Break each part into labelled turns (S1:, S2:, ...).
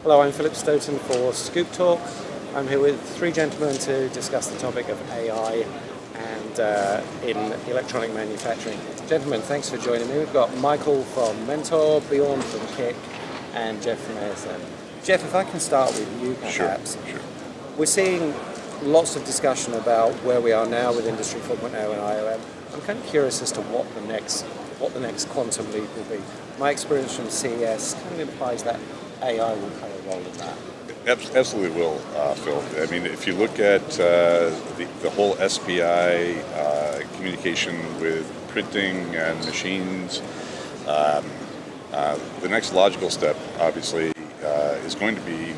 S1: Hello, I'm Philip Stoten for ScoopTalk. I'm here with three gentlemen to discuss the topic of AI and in electronic manufacturing. Gentlemen, thanks for joining me. We've got Micheal from Mentor, Bjorn from Kick, and Jeff from ASM. Jeff, if I can start with you perhaps.
S2: Sure.
S1: We're seeing lots of discussion about where we are now with Industry 4.0 and IOM. I'm kind of curious as to what the next quantum leap will be. My experience from CES kind of implies that AI will play a role in that.
S2: Absolutely will, Phil. I mean, if you look at the whole SPI communication with printing and machines, the next logical step, obviously, is going to be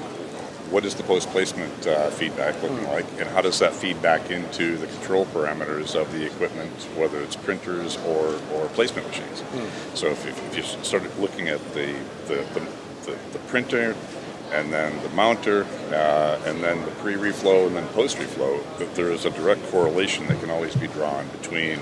S2: what is the post-placement feedback looking like, and how does that feed back into the control parameters of the equipment, whether it's printers or placement machines. So if you start looking at the printer, and then the mounter, and then the pre-reflow, and then post-reflow, that there is a direct correlation that can always be drawn between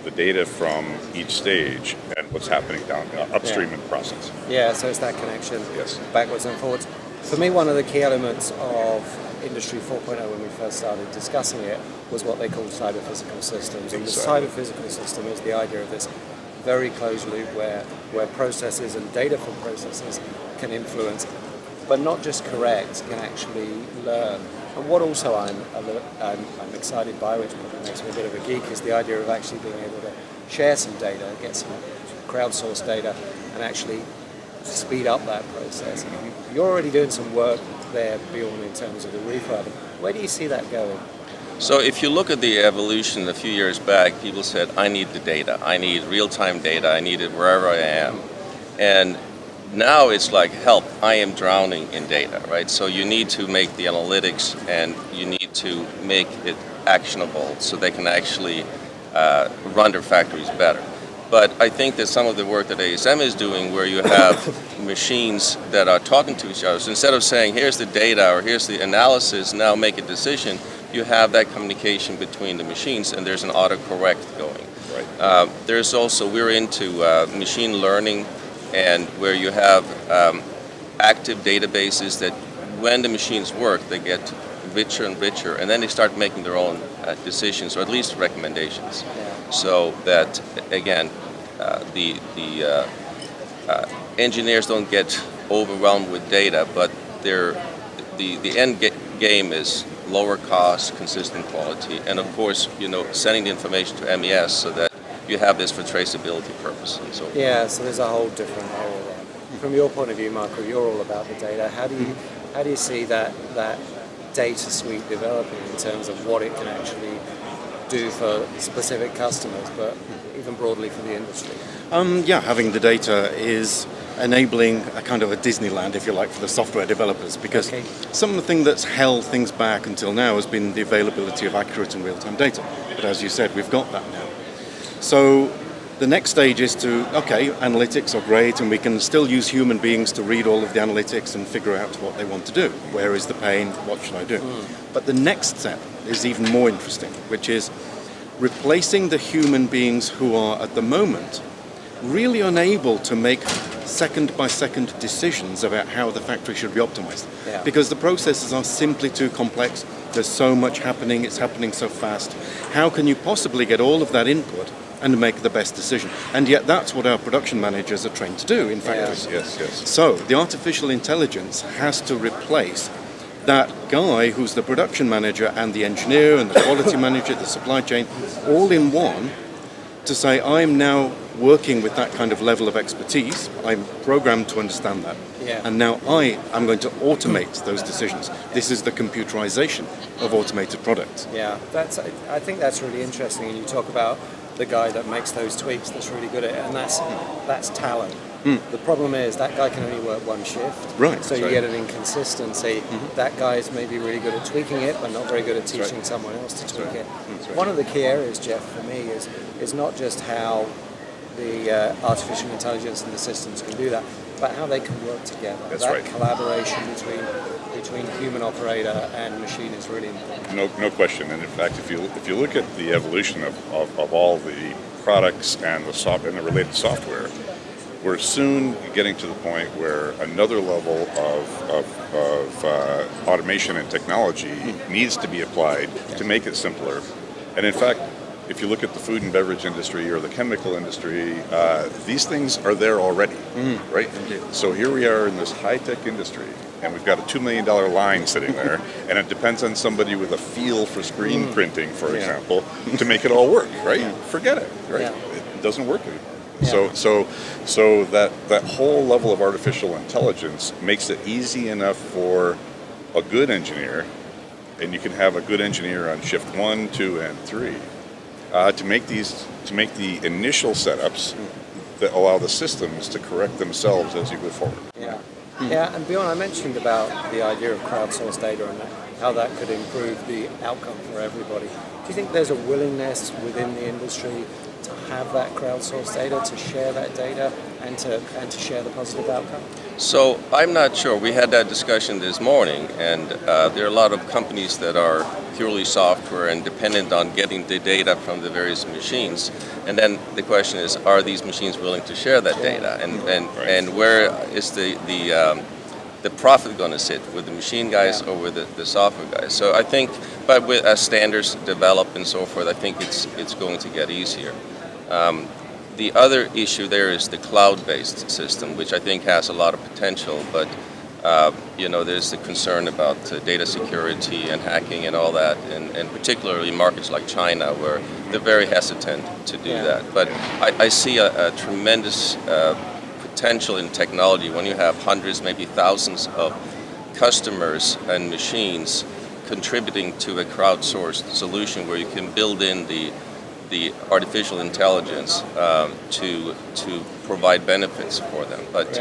S2: the data from each stage and what's happening down upstream in the process.
S1: Yeah, so it's that connection
S2: Yes.
S1: backwards and forwards. For me, one of the key elements of Industry 4.0 when we first started discussing it was what they called cyber-physical systems. And the cyber-physical system is the idea of this very closed loop where processes and data from processes can influence, but not just correct, can actually learn. And what also I'm excited by, which probably makes me a bit of a geek, is the idea of actually being able to share some data, get some crowdsourced data, and actually speed up that process. You're already doing some work there, Bjorn, in terms of the refurb. Where do you see that going?
S3: So if you look at the evolution a few years back, people said, I need the data. I need real-time data. I need it wherever I am. And now it's like, help, I am drowning in data, right? So you need to make the analytics and you need to make it actionable so they can actually run their factories better. But I think that some of the work that ASM is doing, where you have machines that are talking to each other, so instead of saying, here's the data or here's the analysis, now make a decision, you have that communication between the machines and there's an autocorrect going.
S2: Right.
S3: There's also, we're into machine learning, and where you have active databases that when the machines work, they get richer and richer, and then they start making their own decisions, or at least recommendations. So that, again, the engineers don't get overwhelmed with data, but the end game is lower cost, consistent quality, and of course, sending the information to MES so that you have this for traceability purposes and so forth.
S1: Yeah, so there's a whole different area there. From your point of view, Michael, you're all about the data. How do you see that data suite developing in terms of what it can actually do for specific customers, but even broadly for the industry?
S4: Having the data is enabling a kind of a Disneyland, if you like, for the software developers, because some of the thing that's held things back until now has been the availability of accurate and real-time data. But as you said, we've got that now. So the next stage is analytics are great, and we can still use human beings to read all of the analytics and figure out what they want to do. Where is the pain? What should I do? But the next step is even more interesting, which is replacing the human beings who are at the moment really unable to make second-by-second decisions about how the factory should be optimized.
S1: Yeah.
S4: Because the processes are simply too complex. There's so much happening. It's happening so fast. How can you possibly get all of that input and make the best decision? And yet that's what our production managers are trained to do in factories.
S2: Yes.
S4: So the artificial intelligence has to replace that guy who's the production manager and the engineer and the quality manager, the supply chain, all in one, to say, I'm now working with that kind of level of expertise. I'm programmed to understand that.
S1: Yeah.
S4: And now I am going to automate those decisions. This is the computerization of automated products.
S1: Yeah, I think that's really interesting. And you talk about the guy that makes those tweaks that's really good at it, and that's talent. The problem is that guy can only work one shift.
S4: Right.
S1: So you get an inconsistency. That guy is maybe really good at tweaking it, but not very good at teaching someone else to tweak it. One of the key areas, Jeff, for me is not just how the artificial intelligence and the systems can do that, but how they can work together. Collaboration between human operator and machine is really important.
S2: No question. And in fact, if you look at the evolution of all the products and the related software, we're soon getting to the point where another level of automation and technology needs to be applied to make it simpler. And in fact, if you look at the food and beverage industry or the chemical industry, these things are there already, right? So here we are in this high-tech industry, and we've got a $2 million line sitting there, and it depends on somebody with a feel for screen printing, for example, to make it all work, right? Forget it, right? It doesn't work anymore. So that whole level of artificial intelligence makes it easy enough for a good engineer, and you can have a good engineer on shift 1, 2, and 3, to make the initial setups that allow the systems to correct themselves as you go forward.
S1: Yeah, and Bjorn, I mentioned about the idea of crowdsourced data and how that could improve the outcome for everybody. Do you think there's a willingness within the industry to have that crowdsourced data, to share that data, and to share the positive outcome?
S3: So I'm not sure. We had that discussion this morning, and there are a lot of companies that are purely software and dependent on getting the data from the various machines. And then the question is, are these machines willing to share that data? And where is the profit going to sit, with the machine guys or with the software guys? So I think, but as standards develop and so forth, I think it's going to get easier. The other issue there is the cloud-based system, which I think has a lot of potential, but there's the concern about data security and hacking and all that, and particularly in markets like China, where they're very hesitant to do that. But I see a tremendous potential in technology when you have hundreds, maybe thousands of customers and machines contributing to a crowdsourced solution where you can build in the artificial intelligence to provide benefits for them. But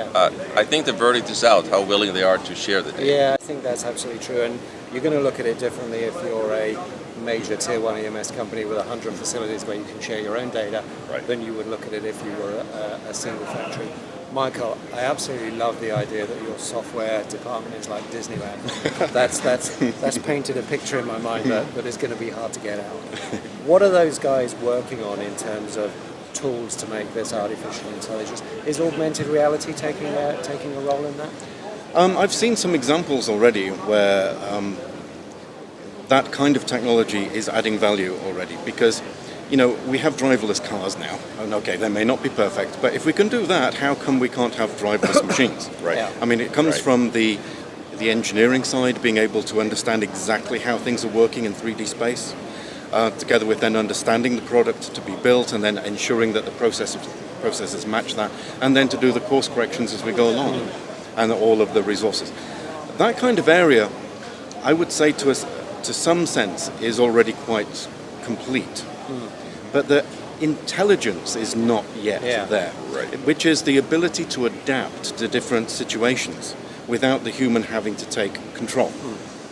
S3: I think the verdict is out, how willing they are to share the data.
S1: Yeah, I think that's absolutely true. And you're going to look at it differently if you're a major tier 1 EMS company with 100 facilities where you can share your own data than you would look at it if you were a single factory. Micheal, I absolutely love the idea that your software department is like Disneyland. That's painted a picture in my mind that is going to be hard to get out. What are those guys working on in terms of tools to make this artificial intelligence? Is augmented reality taking a role in that?
S4: I've seen some examples already where that kind of technology is adding value already, because we have driverless cars now, and okay, they may not be perfect, but if we can do that, how come we can't have driverless machines?
S2: Right.
S4: I mean, it comes from the engineering side, being able to understand exactly how things are working in 3D space, together with then understanding the product to be built, and then ensuring that the processes match that, and then to do the course corrections as we go along, and all of the resources. That kind of area, I would say to some sense, is already quite complete. But the intelligence is not yet there, which is the ability to adapt to different situations without the human having to take control.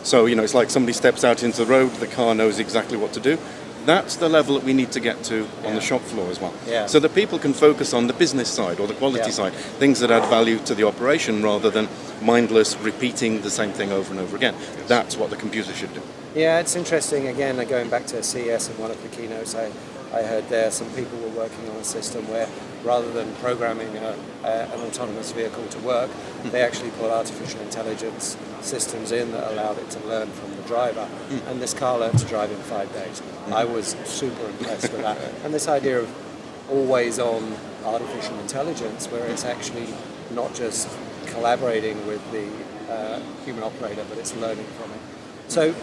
S4: So, it's like somebody steps out into the road, the car knows exactly what to do. That's the level that we need to get to on the shop floor as well. So that people can focus on the business side or the quality side, things that add value to the operation rather than mindless repeating the same thing over and over again. That's what the computer should do.
S1: Yeah, it's interesting. Again, going back to CES and one of the keynotes I heard there, some people were working on a system where rather than programming an autonomous vehicle to work, they actually put artificial intelligence systems in that allowed it to learn from the driver. And this car learned to drive in 5 days. I was super impressed with that. And this idea of always on artificial intelligence, where it's actually not just collaborating with the human operator, but it's learning from it. So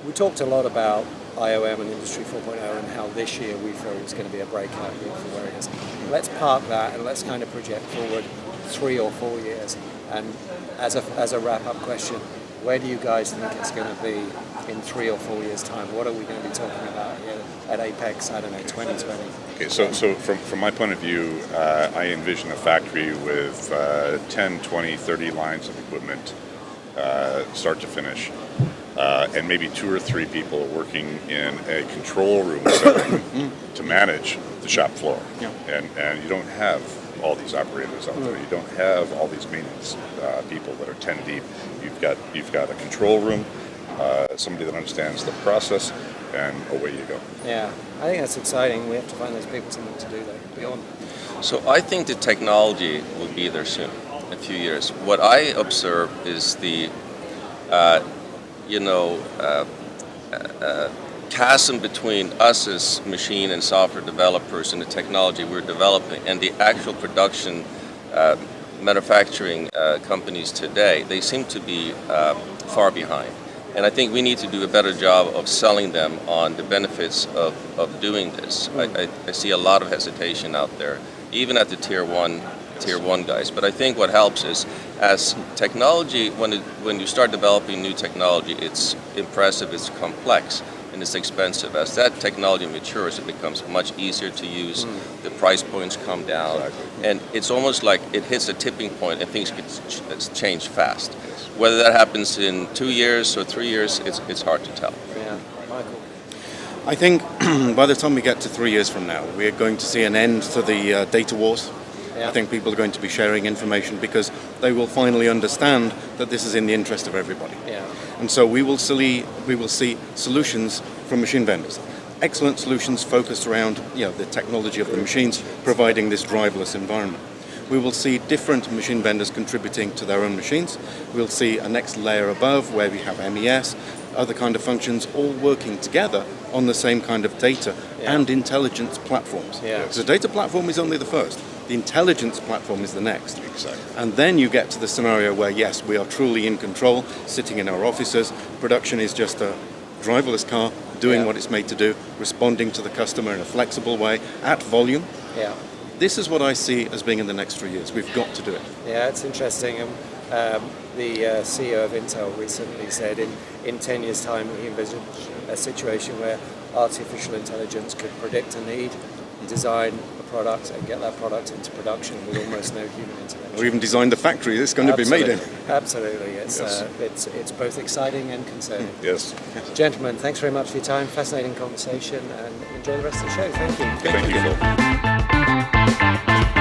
S1: we talked a lot about IOM and Industry 4.0 and how this year we feel is going to be a breakout year for where it is. Let's park that and let's kind of project forward 3 or 4 years. And as a wrap-up question, where do you guys think it's going to be in 3 or 4 years' time? What are we going to be talking about here at Apex, 2020?
S2: Okay, so from my point of view, I envision a factory with 10, 20, 30 lines of equipment, start to finish. And maybe 2 or 3 people working in a control room setting to manage the shop floor. And you don't have all these operators out there. You don't have all these maintenance people that are 10 deep. You've got a control room, somebody that understands the process, and away you go.
S1: Yeah, I think that's exciting. We have to find those people something to do there. Bjorn.
S3: So I think the technology will be there soon, in a few years. What I observe is the, you know, chasm between us as machine and software developers and the technology we're developing and the actual production manufacturing companies today. They seem to be far behind. And I think we need to do a better job of selling them on the benefits of doing this. I see a lot of hesitation out there, even at the tier one guys. But I think what helps is, as technology, when you start developing new technology, it's impressive, it's complex, and it's expensive. As that technology matures, it becomes much easier to use. The price points come down, and it's almost like it hits a tipping point, and things get change fast. Whether that happens in 2 years or 3 years, it's hard to tell.
S1: Yeah, Michael.
S4: I think by the time we get to 3 years from now, we are going to see an end to the data wars.
S1: Yeah.
S4: I think people are going to be sharing information because they will finally understand that this is in the interest of everybody.
S1: Yeah.
S4: And so we will see solutions from machine vendors. Excellent solutions focused around the technology of the machines providing this driverless environment. We will see different machine vendors contributing to their own machines. We'll see a next layer above where we have MES, other kind of functions all working together on the same kind of data and intelligence platforms.
S1: Yeah.
S4: So the data platform is only the first. The intelligence platform is the next.
S2: Exactly.
S4: And then you get to the scenario where, yes, we are truly in control, sitting in our offices. Production is just a driverless car doing what it's made to do, responding to the customer in a flexible way at volume.
S1: Yeah.
S4: This is what I see as being in the next 3 years. We've got to do it.
S1: Yeah, it's interesting. The CEO of Intel recently said in 10 years' time he envisioned a situation where artificial intelligence could predict a need, design a product, and get that product into production with almost no human intervention.
S4: Or even design the factory it's going to be made in.
S1: Absolutely. It's both exciting and concerning.
S2: Yes.
S1: Gentlemen, thanks very much for your time. Fascinating conversation, and enjoy the rest of the show. Thank you.
S2: Thank you, Phil.